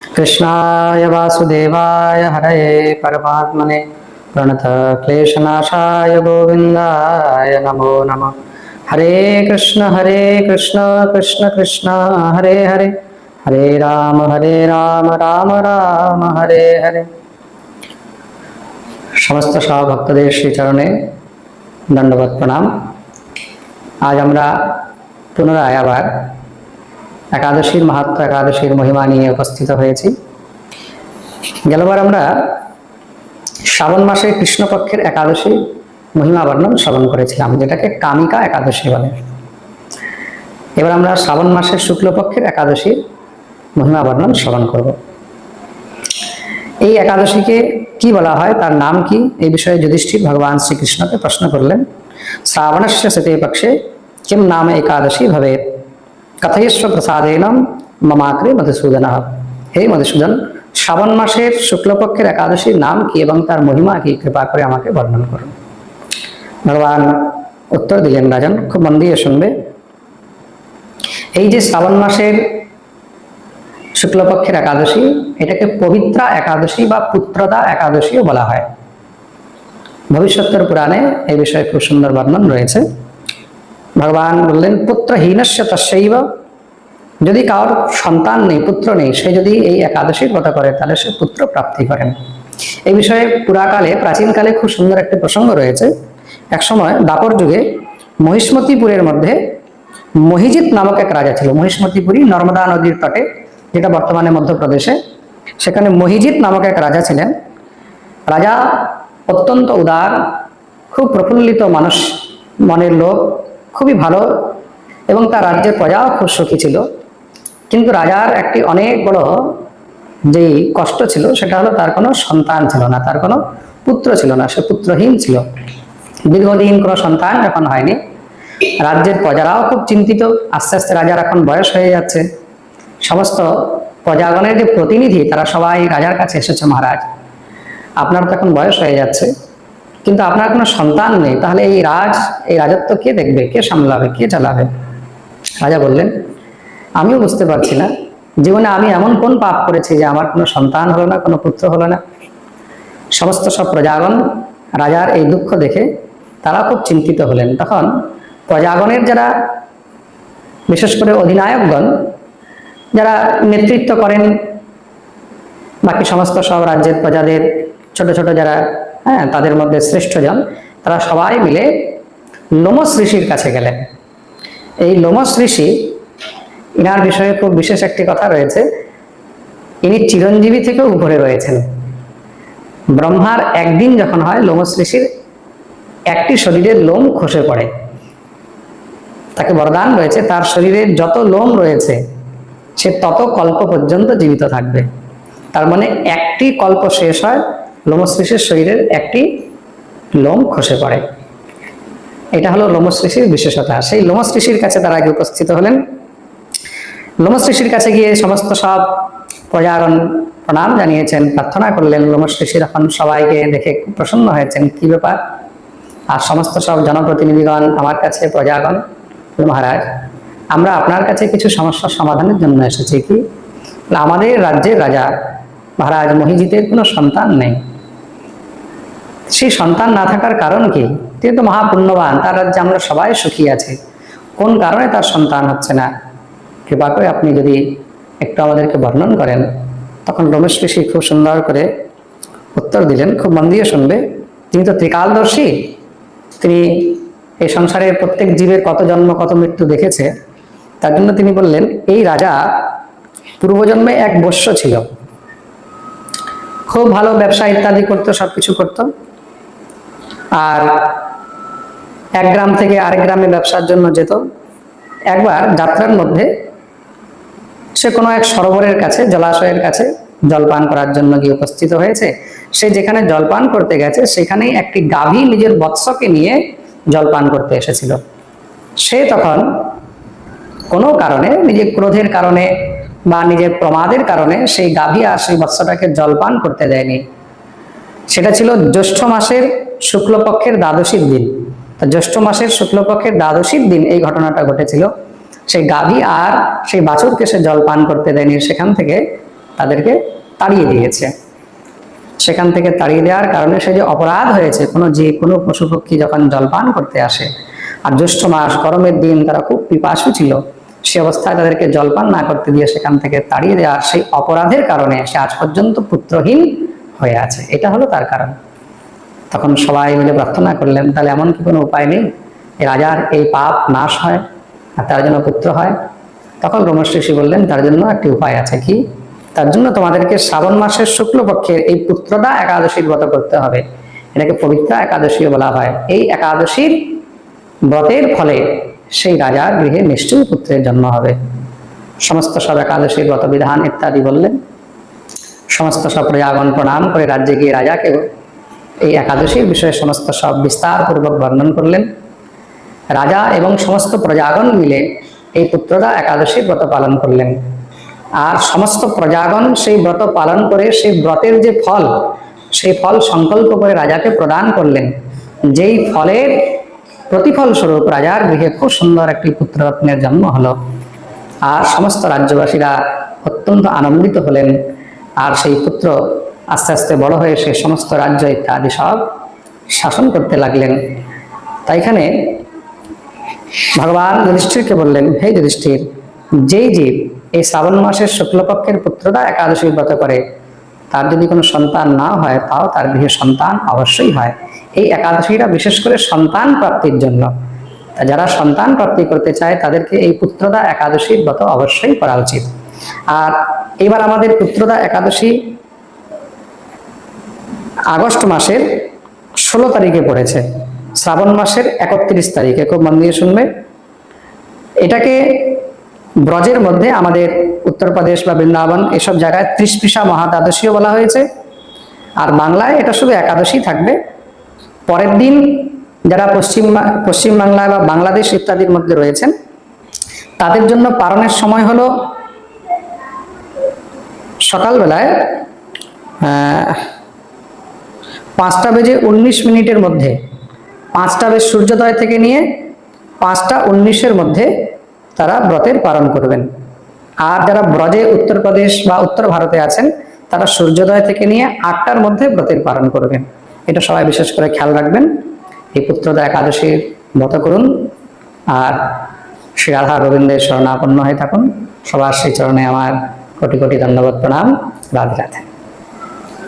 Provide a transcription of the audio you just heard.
कृष्णाय वासुदेवाय हरये परमात्मने प्रणत क्लेशनाशाय गोविन्दाय नमो नमः। हरे कृष्ण कृष्ण कृष्ण हरे हरे, हरे राम राम राम हरे हरे। समस्त सह भक्तদের শ্রীচরণে দণ্ডবত প্রণাম। আজ আমরা পুনরায় আবার একাদশীর মাহাত্ম্য, একাদশীর মহিমা নিয়ে উপস্থিত হয়েছি। গেলবার আমরা শ্রাবণ মাসে কৃষ্ণপক্ষের একাদশী মহিমা বর্ণন শ্রবণ করেছিলাম, যেটাকে কামিকা একাদশী বলে। এবার আমরা শ্রাবণ মাসের শুক্লপক্ষের একাদশীর মহিমা বর্ণন শ্রবণ করব। এই একাদশীকে কি বলা হয়, তার নাম কি, এই বিষয়ে যুধিষ্ঠির ভগবান শ্রীকৃষ্ণকে প্রশ্ন করলেন। শ্রাবণস্য শতে পক্ষে কিম নাম একাদশী ভবেৎ, কথয়স্ব প্রসাদেন মমাগ্রে মধুসূদন। হে মধুসূদন, শ্রাবণ মাসের শুক্লপক্ষের একাদশীর নাম কি এবং তার মহিমা কি, কৃপা করে আমাকে বর্ণন করুন। ভগবান উত্তর দিলেন, রাজন খুব মন দিয়ে শুনবে। এই যে শ্রাবণ মাসের শুক্লপক্ষের একাদশী, এটাকে পবিত্রা একাদশী বা পুত্রদা একাদশীও বলা হয়। ভবিষ্যতের পুরাণে এই বিষয়ে খুব সুন্দর বর্ণন রয়েছে। ভগবান বললেন, পুত্রহীনস্য তস্যৈব, যদি কারোর সন্তান নেই, পুত্র নেই, সে যদি এই একাদশীর ব্রত করে তাহলে সে পুত্র প্রাপ্তি করেন। এই বিষয়ে পুরাকালে, প্রাচীনকালে খুব সুন্দর একটি প্রসঙ্গ রয়েছে। একসময় দাপর যুগে মহিষ্মতিপুরের মধ্যে মহিজিৎ নামক এক রাজা ছিল। মহিষ্মতিপুরী নর্মদা নদীর তটে, যেটা বর্তমানে মধ্যপ্রদেশে। সেখানে মহিজিৎ নামক এক রাজা ছিলেন। রাজা অত্যন্ত উদার, খুব প্রফুল্লিত মানুষ, মনের লোক, খুবই ভালো, এবং তার রাজ্যের প্রজাও খুব সুখী ছিল। কিন্তু রাজার একটি অনেক বড় যেই কষ্ট ছিল, সেটা হলো তার কোনো সন্তান ছিল না, তার কোনো পুত্র ছিল না, সে পুত্রহীন ছিল। দীর্ঘদিন কোনো সন্তান যখন হয়নি, রাজ্যের প্রজারাও খুব চিন্তিত। আস্তে আস্তে রাজার এখন বয়স হয়ে যাচ্ছে। সমস্ত প্রজাগণের যে প্রতিনিধি, তারা সবাই রাজার কাছে এসেছে, মহারাজ আপনার তো এখন বয়স হয়ে যাচ্ছে, কিন্তু আপনার কোনো সন্তান নেই, তাহলে এই রাজত্ব কে দেখবে, কে সামলাবে, কে চালাবে? রাজা বললেন, আমিও বুঝতে পারছি না, জীবনে আমি এমন কোন পাপ করেছি যে আমার কোনো সন্তান হলো না, কোনো পুত্র হলো না। সমস্ত সব প্রজাগণ রাজার এই দুঃখ দেখে তারা খুব চিন্তিত হলেন। তখন প্রজাগণের যারা, বিশেষ করে অধিনায়কগণ, যারা নেতৃত্ব করেন বাকি সমস্ত সব রাজ্যের প্রজাদের, ছোট ছোট যারা, তাদের মধ্যে শ্রেষ্ঠজন, তারা সবাই মিলে লোমশ ঋষির কাছে গেলেন। এই লোমশ ঋষি, ইনার বিষয়ে খুব বিশেষ একটি কথা রয়েছে। ইনি চিরঞ্জীবী থেকেও উপরে রয়েছেন। ব্রহ্মার একদিন যখন হয়, লোমশ ঋষির একটি শরীরের লোম খসে পড়ে। তাকে বরদান রয়েছে, তার শরীরের যত লোম রয়েছে সে তত কল্প পর্যন্ত জীবিত থাকবে। তার মানে একটি কল্প শেষ হয়, লোমশ ঋষির শরীরের একটি লোম খসে পড়ে। এটা হলো লোমশ ঋষির বিশেষতা। সেই লোমশ ঋষির কাছে তারা আগে উপস্থিত হলেন। লোমশ ঋষির কাছে গিয়ে সমস্ত সব প্রজাগণ প্রণাম জানিয়েছেন, প্রার্থনা করলেন। লোমশ ঋষি এখন সবাইকে দেখে খুব প্রসন্ন হয়েছেন, কি ব্যাপার? আর সমস্ত সব জনপ্রতিনিধিগণ আমার কাছে, প্রজাগণ, মহারাজ আমরা আপনার কাছে কিছু সমস্যার সমাধানের জন্য এসেছি। কি? আমাদের রাজ্যের রাজা মহারাজ মহিজিতের কোনো সন্তান নেই। সেই সন্তান না থাকার কারণ কি? তিনি তো মহাপুণ্যবান, তার রাজ্যে আমরা সবাই সুখী আছি, কোন কারণে তার সন্তান হচ্ছে না? কৃপা করে আপনি যদি একটু আমাদেরকে বর্ণন করেন। তখন লোমশ ঋষি খুব সুন্দর করে উত্তর দিলেন, খুব মন দিয়ে শুনবে। তিনি তো ত্রিকালদর্শী, তিনি এই সংসারের প্রত্যেক জীবের কত জন্ম কত মৃত্যু দেখেছে। তার জন্য তিনি বললেন, এই রাজা পূর্বজন্মে এক বৈশ্য ছিল, খুব ভালো ব্যবসা ইত্যাদি করতো, সবকিছু করত। আর এক গ্রাম থেকে আরেক গ্রামে ব্যবসার জন্য যেত। একবার যাত্রার মধ্যে সে কোনো এক সরোবরের কাছে, জলাশয়ের কাছে জলপান করার জন্য গিয়ে উপস্থিত হয়েছে। সে যেখানে জলপান করতে গেছে, সেখানেই একটি গাভী নিজের বৎসকে নিয়ে জলপান করতে এসেছিল। সে তখন কোনো কারণে, নিজের ক্রোধের কারণে বা নিজের প্রমাদের কারণে, সেই গাভী আর সেই বৎসটাকে জলপান করতে দেয়নি। সেটা ছিল জ্যৈষ্ঠ মাসের শুক্লপক্ষের দ্বাদশীর দিন। জ্যৈষ্ঠ মাসের শুক্লপক্ষের দ্বাদশীর দিন এই ঘটনাটা ঘটেছিল। সেই গাভী আর সেই বাছুরকে সে জল পান করতে দেয়নি। সেখান থেকে তাদেরকে তাড়িয়ে দিয়েছে। সেখান থেকে তাড়িয়ে দেওয়ার কারণে সে যে অপরাধ হয়েছে, কোনো পশু পক্ষী যখন জলপান করতে আসে, আর জ্যৈষ্ঠ মাস গরমের দিন তারা খুব পিপাসু ছিল, সে অবস্থায় তাদেরকে জলপান না করতে দিয়ে সেখান থেকে তাড়িয়ে দেওয়ার সেই অপরাধের কারণে সে আজ পর্যন্ত পুত্রহীন হয়ে আছে। এটা হলো তার কারণ। তখন সবাই মিলে প্রার্থনা করলেন, তাহলে এমন কি কোনো উপায় নেই এই রাজার এই পাপ নাশ হয় আর তার জন্য পুত্র হয়? তখন ব্রহ্মর্ষি ঋষি বললেন, তার জন্য একটি উপায় আছে। কি? তার জন্য তোমাদেরকে শ্রাবণ মাসের শুক্লপক্ষের এই পুত্রদা একাদশীর ব্রত করতে হবে। এটাকে পবিত্রা একাদশীও বলা হয়। এই একাদশীর ব্রতের ফলে সেই রাজার গৃহে নিশ্চয়ই পুত্রের জন্ম হবে। সমস্ত সব একাদশীর ব্রত বিধান ইত্যাদি বললেন। সমস্ত সব প্রজাগণ প্রণাম করে রাজ্যে গিয়ে রাজাকে এই একাদশীর বিষয়ে সমস্ত সব বিস্তার পূর্বক বর্ণন করলেন। রাজা এবং সমস্ত প্রজাগণ মিলে এই পুত্রদা একাদশীর ব্রত পালন করলেন। আর সমস্ত প্রজাগণ সেই ব্রত পালন করে সেই ব্রতের যে ফল, সেই ফল সংকল্প করে রাজাকে প্রদান করলেন। যেই ফলের প্রতিফল স্বরূপ রাজার গৃহে খুব সুন্দর একটি পুত্ররত্নের জন্ম হলো। আর সমস্ত রাজ্যবাসীরা অত্যন্ত আনন্দিত হলেন। আর সেই পুত্র আস্তে আস্তে বড় হয়ে সে সমস্ত রাজ্য ইত্যাদি সব শাসন করতে লাগলেন। তাই এখানে ভগবান যুধিষ্ঠিরকে বললেন, হে যুধিষ্ঠির, যেই জীব এই শ্রাবণ মাসের শুক্লপক্ষের পুত্রদা একাদশী ব্রত করে, তার যদি কোনো সন্তান না হয়, তাও তার গৃহে সন্তান অবশ্যই হয়। এই একাদশীটা বিশেষ করে সন্তান প্রাপ্তির জন্য। যারা সন্তান প্রাপ্তি করতে চায় তাদেরকে এই পুত্রদা একাদশীর ব্রত অবশ্যই করা উচিত। আর এবার আমাদের পুত্রদা একাদশী আগস্ট মাসের 16 তারিখে পড়েছে, শ্রাবণ মাসের 31 তারিখে। খুব মন দিয়ে শুনবে। এটাকে ব্রজের মধ্যে আমাদের উত্তরপ্রদেশ বা বৃন্দাবন এসব জায়গায় ত্রিশপিসা মহাদ্বাদশীও বলা হয়েছে। আর বাংলায় এটা শুধু একাদশী থাকবে। পরের দিন যারা পশ্চিমবাংলা বা বাংলাদেশ ইত্যাদির মধ্যে রয়েছেন, তাদের জন্য পালনের সময় হলো সকালবেলায় 5:19 মধ্যে, 5টা বেশ সূর্যোদয় থেকে নিয়ে 5:19 মধ্যে তারা ব্রতের পালন করবেন। আর যারা ব্রজে উত্তরপ্রদেশ বা উত্তর ভারতে আছেন, তারা সূর্যোদয় থেকে নিয়ে 8টার মধ্যে ব্রতের পালন করবেন। এটা সবাই বিশেষ করে খেয়াল রাখবেন। এই পুত্রদা একাদশীর ব্রত করুন আর শ্রী রাধা গোবিন্দের শরণাপন্ন হয়ে থাকুন। সবার সেই চরণে আমার কোটি কোটি ধন্যবাদ, প্রণাম। রাধে রাধে।